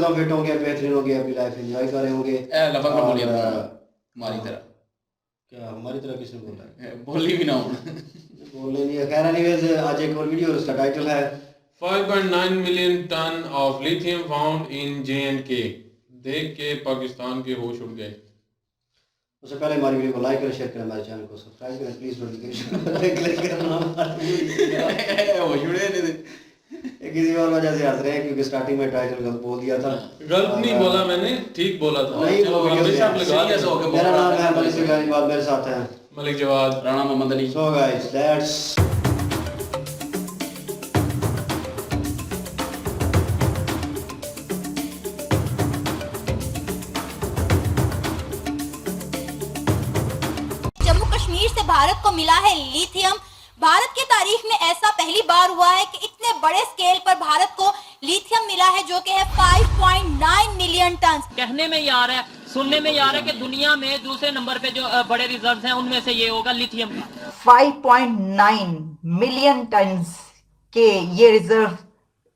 کرتا ہوں فٹ ہو گیا, بہترین ہو گیا, اپنی لائف انجوائے کر رہے ہوں گے. لفظ نہ بولیے ہماری طرح. کیا ہماری طرح کس نے بولا ہے؟ بولی بھی نہ ہوں. بولنے نہیں ہے. خیر اینیویز آج ایک اور ویڈیو اور اس کا ٹائٹل ہے 5.9 million ton of lithium found in J&K. دیکھ کے پاکستان کے ہوش اڑ گئے. اس سے پہلے ہماری ویڈیو کو لائک کریں, شیئر کریں, ہمارے چینل کو سبسکرائب کریں پلیز. نوٹیفیکیشن کلک کرنا ہوش اڑے نہیں. کسی اور وجہ سے ہنس رہے ہیں کیونکہ سٹارٹنگ میں ٹائٹل غلط بول دیا تھا. غلط نہیں بولا میں نے, ٹھیک بولا تھا. نہیں چلو ہمیشہ آپ لگا دیں. میرا نام ہے ملک سگانی, بات میرے ساتھ ہیں ملک جواد, رانا محمد علی. سو گائز دیٹس سے بھارت کو ملا ہے لیتھیم. بھارت کی تاریخ میں ایسا پہلی بار ہوا ہے کہ اتنے بڑے سکیل پر بھارت کو لیتھیم ملا ہے جو کہ ہے 5.9 ملین ٹنز. کہنے میں یہ آ رہا ہے, سننے میں یہ آ رہا ہے کہ دنیا میں دوسرے نمبر پہ جو بڑے ریزروز ہیں ان میں سے یہ ہوگا لیتھیم. 5.9 ملین ٹنز کے یہ ریزرو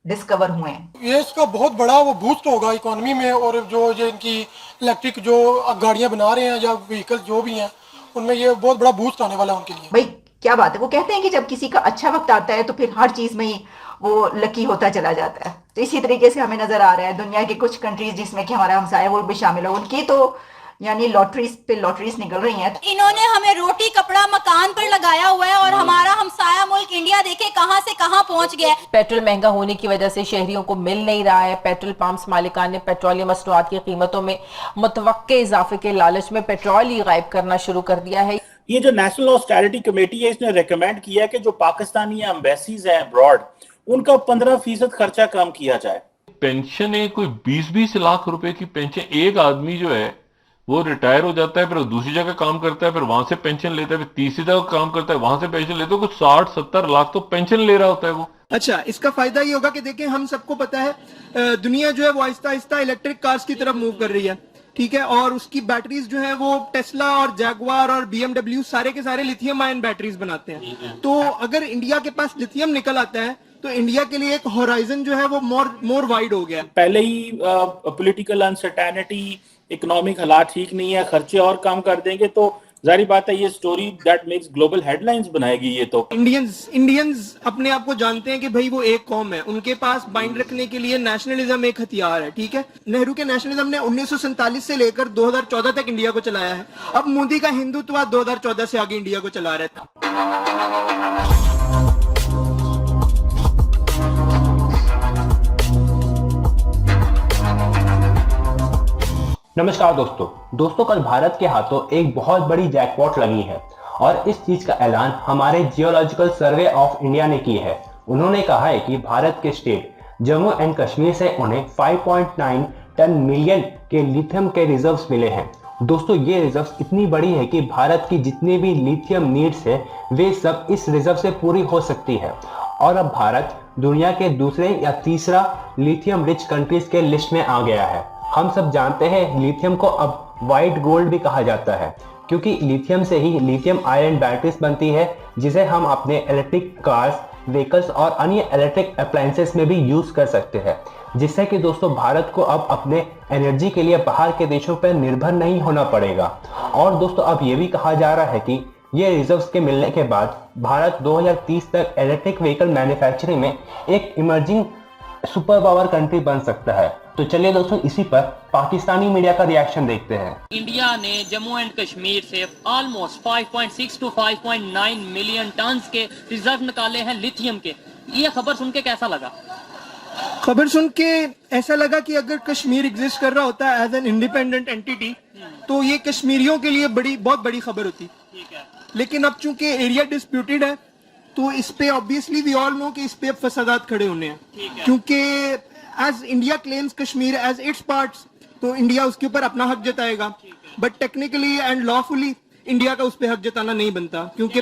ڈسکور ہوئے ہیں. یہ اس کا بہت بڑا وہ بوسٹ ہوگا اکانومی میں, اور جو یہ ان کی الیکٹرک جو گاڑیاں بنا رہے ہیں یا وہیکل جو بھی ہیں ان میں یہ بہت بڑا بوسٹ آنے والا ہے ان کے لیے. بھائی کیا بات ہے, وہ کہتے ہیں کہ جب کسی کا اچھا وقت آتا ہے تو پھر ہر چیز میں ہی وہ لکی ہوتا چلا جاتا ہے. تو اسی طریقے سے ہمیں نظر آ رہا ہے دنیا کی کچھ کنٹریز جس میں کہ ہمارا ہمسایہ وہ بھی شامل ہو, ان کی تو یعنی لاٹریز پہ لاٹریز نکل رہی ہیں. انہوں نے ہمیں روٹی کپڑا مکان پر لگایا ہوا ہے اور ہمارا ہمسایہ ملک انڈیا دیکھے کہاں سے کہاں پہنچ گیا. پیٹرول مہنگا ہونے کی وجہ سے شہریوں کو مل نہیں رہا ہے. پیٹرول پمپس مالکان نے پیٹرولیم مصنوعات کی قیمتوں میں متوقع اضافے کے لالچ میں پیٹرول ہی غائب کرنا شروع کر دیا ہے. یہ جو نیشنل آسٹیرٹی کمیٹی ہے اس نے ریکمینڈ کیا ہے کہ جو پاکستانی ایمبیسیز ہیں ابراڈ ان کا 15% خرچہ کم کیا جائے. پینشن ہے کوئی 20-20 لاکھ روپے کی پینشن. ایک آدمی جو ہے وہ ریٹائر ہو جاتا ہے, پھر دوسری جگہ کام کرتا ہے, پھر وہاں سے پینشن لیتا ہے, پھر تیسری جگہ کام کرتا ہے, وہاں سے پینشن لیتا ہے. کچھ 60-70 لاکھ تو پینشن لے رہا ہوتا ہے وہ. اچھا, اس کا فائدہ یہ ہوگا کہ دیکھیں ہم سب کو پتا ہے دنیا جو ہے وہ آہستہ آہستہ الیکٹرک کارز کی طرف موو کر رہی ہے, ٹھیک ہے, اور اس کی بیٹریز جو ہیں وہ ٹیسلا اور جیگوار اور بی ایم ڈبلیو سارے کے سارے لیتھیم آئن بیٹریز بناتے ہیں. تو اگر انڈیا کے پاس لیتھیم نکل آتا ہے تو انڈیا کے لیے ایک ہورائزن جو ہے وہ مور وائڈ ہو گیا. پہلے ہی پولیٹیکل انسرٹینٹی, اکنامک حالات ٹھیک نہیں ہے, خرچے اور کم کر دیں گے تو ظاہری بات ہے یہ story that makes global headlines بنائے گی. یہ تو انڈینز اپنے آپ کو جانتے ہیں کہ بھائی وہ ایک قوم ہے, ان کے پاس بائنڈ رکھنے کے لیے نیشنلزم ایک ہتھیار ہے, ٹھیک ہے. نہرو کے نیشنلزم نے 1947 سے لے کر 2014 تک انڈیا کو چلایا ہے. اب مودی کا ہندوتوا 2014 سے آگے انڈیا کو چلا رہا تھا. نمسکار دوستو, کل بھارت کے ہاتھوں ایک بہت بڑی جیک پاٹ لگی ہے اور اس چیز کا اعلان ہمارے جیولوجیکل سروے آف انڈیا نے کی ہے. انہوں نے کہا ہے کہ بھارت کے اسٹیٹ جموں اینڈ کشمیر سے انہیں 5.9 ٹن ملین کے لیتھیم کے ریزروز ملے ہیں. دوستو یہ ریزروز اتنی بڑی ہے کہ بھارت کی جتنی بھی لیتھیم نیڈز ہے وہ سب اس ریزرو سے پوری ہو سکتی ہے. اور اب بھارت دنیا کے دوسرے یا تیسرا لیتھیم رچ کنٹریز کے لسٹ میں آ گیا ہے. ہم سب جانتے ہیں لیتھیم کو اب وائٹ گولڈ بھی کہا جاتا ہے کیونکہ لیتھیم سے ہی لیتھیم آئرن بیٹریز بنتی ہے جسے ہم اپنے الیکٹرک کارز, وہیکلز اور انیہ الیکٹرک اپلائنسز میں بھی یوز کر سکتے ہیں, جس سے کہ دوستو بھارت کو اب اپنے انرجی کے لیے باہر کے دیشوں پر نربھر نہیں ہونا پڑے گا. اور دوستو اب یہ بھی کہا جا رہا ہے کہ یہ ریزروز کے ملنے کے بعد بھارت 2030 تک الیکٹرک وہیکل مینوفیکچرنگ میں ایک ایمرجنگ سپر پاور کنٹری بن سکتا ہے. تو چلیے دوستوں اسی پر پاکستانی میڈیا کا ریاکشن دیکھتے ہیں. انڈیا نے جموں اینڈ کشمیر سے آلموسٹ 5.6 to 5.9 ملین ٹنز کے ریزرو نکالے ہیں لیتھیم کے. یہ خبر سن کے کیسا لگا؟ خبر سن کے ایسا لگا کہ اگر کشمیر ایگزسٹ کر رہا ہوتا ہے ایز این انڈیپینڈنٹ اینٹیٹی تو یہ کشمیریوں کے لیے بہت بڑی خبر ہوتی. لیکن اب چونکہ ایریا ڈسپیوٹیڈ ہے تو اس پہ obviously we all know کہ اس پہ اب فسادات کھڑے ہونے ہیں, کیونکہ as India claims Kashmir as its parts تو انڈیا اس کے اوپر اپنا حق جتائے گا, but technically and lawfully India کا اس پہ حق جتانا نہیں بنتا کیونکہ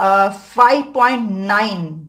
5.9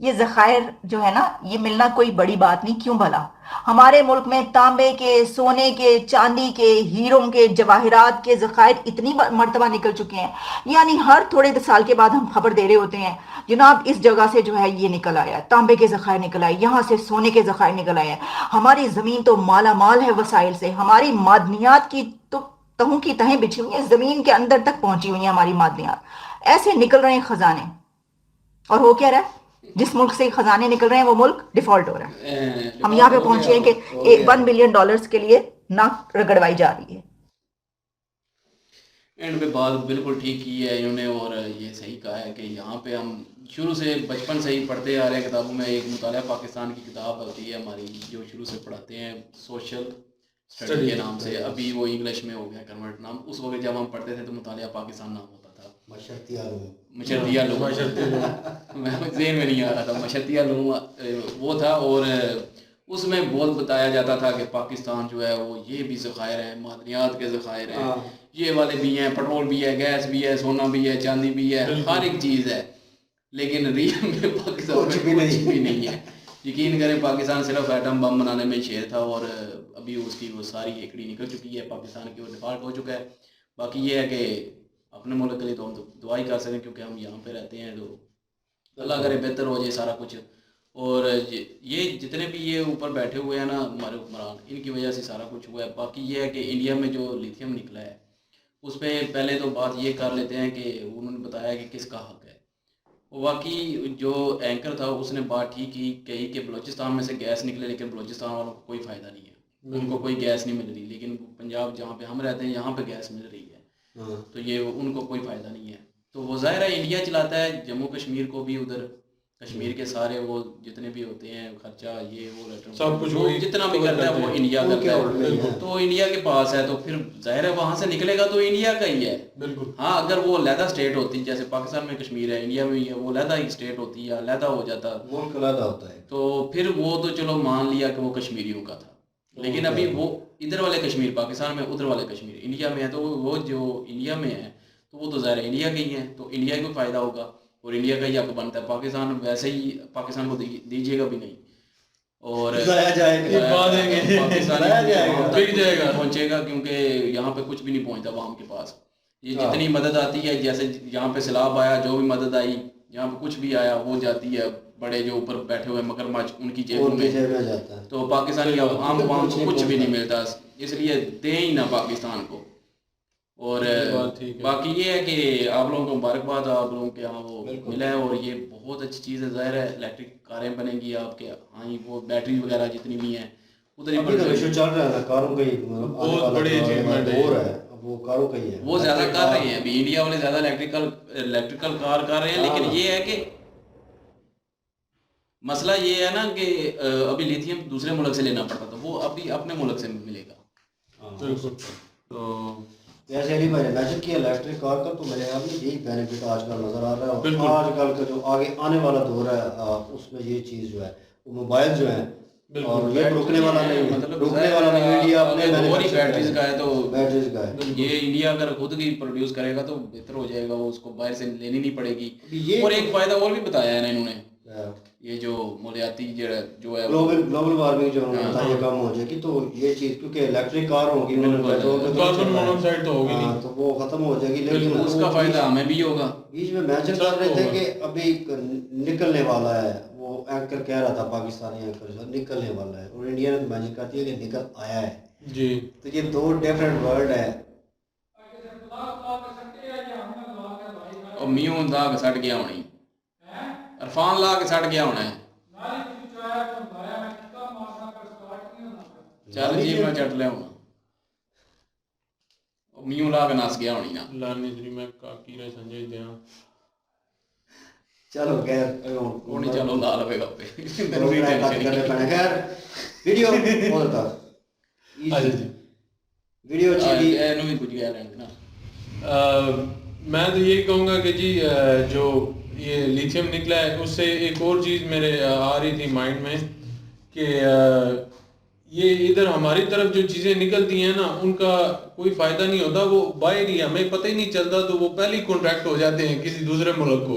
یہ ذخائر جو ہے نا یہ ملنا کوئی بڑی بات نہیں، کیوں بھلا؟ ہمارے ملک میں تانبے کے، سونے کے، چاندی کے، ہیروں کے، جواہرات کے ذخائر اتنی مرتبہ نکل چکے ہیں، یعنی ہر تھوڑے سال کے بعد ہم خبر دے رہے ہوتے ہیں جناب اس جگہ سے جو ہے یہ نکل آیا، تانبے کے ذخائر نکل آئے، یہاں سے سونے کے ذخائر نکل آئے ہیں۔ ہماری زمین تو مالا مال ہے وسائل سے، ہماری معدنیات کی تو تہوں کی تہیں بچھی ہوئی ہیں، زمین کے اندر تک پہنچی ہوئی ہیں ہماری معدنیات، ایسے نکل رہے ہیں خزانے، اور ہو کیا رہا ہے؟ جس ملک سے خزانے نکل رہے ہیں وہ ملک ڈیفالٹ ہو رہا ہے۔ ہم یہاں پہ پہنچے ہیں کہ $1 بلین کے لیے ناک رگڑوائی جا رہی ہے۔ اینڈ پہ بات بالکل ٹھیک کی ہے انہوں نے، اور یہ صحیح کہا ہے کہ یہاں پہ ہم شروع سے بچپن سے ہی پڑھتے آ رہے ہیں کتابوں میں، ایک مطالعہ پاکستان کی کتاب ہوتی ہے ہماری جو شروع سے پڑھاتے ہیں سوشل اسٹڈی کے نام سے، ابھی وہ انگلش میں ہو گیا کنورٹ نام، اس وقت جب ہم پڑھتے تھے تو مطالعہ پاکستان نام ہوتا تھا، مشرتی علوم، مشرتی علوم ذہن میں نہیں آ رہا تھا، مشرتی علوم وہ تھا، اور اس میں بہت بتایا جاتا تھا کہ پاکستان جو ہے وہ یہ بھی ذخائر ہیں، معدنیات کے ذخائر ہیں، یہ والے بھی ہیں، پیٹرول بھی ہے، گیس بھی ہے، سونا بھی ہے، چاندی بھی ہے، ہر ایک چیز ہے، لیکن ریئل میں پاکستان میں کچھ بھی نہیں ہے۔ یقین کریں پاکستان صرف ایٹم بم بنانے میں شیر تھا، اور ابھی اس کی وہ ساری ہیکڑی نکل چکی ہے، پاکستان کی وہ ڈیفالٹ ہو چکا ہے۔ باقی یہ ہے کہ اپنے ملک کے لیے تو ہم دعا ہی کر سکیں کیونکہ ہم یہاں پہ رہتے ہیں، تو اللہ کرے بہتر ہو جائے سارا کچھ۔ اور یہ جتنے بھی یہ اوپر بیٹھے ہوئے ہیں نا ہمارے حکمران، ان کی وجہ سے سارا کچھ ہوا ہے۔ باقی یہ ہے کہ انڈیا میں جو لیتھیم نکلا ہے اس پہ پہلے تو بات یہ کر لیتے ہیں کہ انہوں نے بتایا کہ کس کا حق ہے۔ واقعی جو اینکر تھا اس نے بات ٹھیک کی کہی کہ بلوچستان میں سے گیس نکلے، لیکن بلوچستان والوں کو کوئی فائدہ نہیں ہے، ان کو کوئی گیس نہیں مل رہی، لیکن پنجاب جہاں پہ ہم رہتے ہیں یہاں پہ گیس مل رہی ہے، تو یہ ان کو کوئی فائدہ نہیں ہے۔ تو وہ ظاہر ہے انڈیا چلاتا ہے، جموں کشمیر کو بھی ادھر کشمیر کے سارے وہ جتنے بھی ہوتے ہیں خرچہ یہ وہ سب کچھ جتنا بھی کرتا ہے وہ انڈیا کرتا ہے، تو انڈیا کے پاس ہے، تو پھر ظاہر ہے وہاں سے نکلے گا تو انڈیا کا ہی ہے۔ ہاں اگر وہ علیحدہ اسٹیٹ ہوتی جیسے پاکستان میں کشمیر ہے، انڈیا میں وہ علیحدہ ہی اسٹیٹ ہوتی ہے، علیحدہ ہو جاتا، ملک علیحدہ ہوتا ہے، تو پھر وہ تو چلو مان لیا کہ وہ کشمیریوں کا تھا، لیکن ابھی وہ ادھر والے کشمیر پاکستان میں، ادھر والے کشمیر انڈیا میں ہے، تو وہ جو انڈیا میں ہے تو وہ تو ظاہر ہے انڈیا کے ہی ہیں، تو انڈیا کو فائدہ ہوگا اور انڈیا کا ہی حق بنتا ہے۔ پاکستان ویسے ہی پاکستان کو دیجیے گا بھی نہیں، اور پہنچے گا کیونکہ یہاں پہ کچھ بھی نہیں پہنچتا عوام کے پاس۔ یہ جتنی مدد آتی ہے، جیسے یہاں پہ سیلاب آیا، جو بھی مدد آئی یہاں پہ کچھ بھی آیا وہ جاتی ہے بڑے جو اوپر بیٹھے ہوئے مگرمچھ ان کی جیبوں میں، تو پاکستانی عام عوام کو کچھ بھی نہیں ملتا، اس لیے دیں ہی نہ پاکستان کو۔ اور باقی یہ ہے کہ آپ لوگوں کو مبارکباد، آپ لوگوں کے یہاں وہ ملا ہے، اور یہ بہت اچھی چیز ہے، ظاہر ہے الیکٹرک کاریں بنیں گی آپ کے ہاں، وہ بیٹری وغیرہ جتنی بھی ہیں ادھر ہی چل رہا ہے، کاروں کا ہی بہت بڑی اچیومنٹ ہے، وہ کاروں کا ہی ہے، وہ زیادہ کر رہے ہیں ابھی انڈیا والے، زیادہ الیکٹریکل کار کر رہے ہیں، لیکن یہ ہے کہ مسئلہ یہ ہے نا کہ ابھی لیتھیم دوسرے ملک سے لینا پڑتا تھا، وہ ابھی اپنے ملک سے ملے گا۔ تو جیسے علی بھائی نے مینشن کیا الیکٹرک کار کا، تو میرے خیال میں یہی بینیفٹ آج کل نظر آ رہا ہے، اور آج کل کا جو آگے آنے والا دور ہے اس میں یہ چیز جو ہے وہ موبائل جو ہے، اور یہ رکنے والا نہیں، رکنے والا نہیں، انڈیا اپنے بیٹریز کا ہے، تو بیٹریز کا ہے، یہ انڈیا اگر خود کی پروڈیوس کرے گا تو بہتر ہو جائے گا، وہ اس کو باہر سے لینی نہیں پڑے گی۔ اور ایک فائدہ اور بھی بتایا ہے نا انہوں نے، یہ جو مالیاتی جو ہے گلوبل وارمنگ جو یہ کم ہو جائے گی، تو یہ چیز کیونکہ الیکٹرک کار ہوگی کاربن مونوکسائڈ تو ہوگی نہیں، تو وہ ختم ہو جائے گی، لیکن اس کا فائدہ ہمیں بھی ہوگا۔ بیچ میں مینشن کر رہے تھے کہ ابھی نکلنے والا ہے، وہ اینکر کہہ رہا تھا پاکستانی اینکر نکلنے والا ہے، اور انڈیا نے مینشن کرتی ہے کہ نکل آیا ہے جی، تو یہ دو ڈیفرنٹ ورلڈ ہے۔ اور میوں لا کے سٹ گیا ہونی، عرفان لا کے سٹ گیا ہونا ہے، چل جی میں چٹ لیا ہونا، میوں لا کے نس گیا ہونی نا، لانی جی میں کاکی رہے سنجے دیاں، چلو خیر وہ نہیں، چلو لا لوے گا پہ خیر ویڈیو بولتا ویڈیو بھی کچھ گیا رہیں گے نا۔ میں تو یہی کہوں گا کہ جی جو یہ لیتھیم نکلا ہے اس سے ایک اور چیز میرے آ رہی تھی مائنڈ میں کہ یہ ادھر ہماری طرف جو چیزیں نکلتی ہیں نا ان کا کوئی فائدہ نہیں ہوتا، وہ باہر ہی ہمیں پتہ ہی نہیں چلتا، تو وہ پہلے ہی کانٹریکٹ ہو جاتے ہیں کسی دوسرے ملک کو،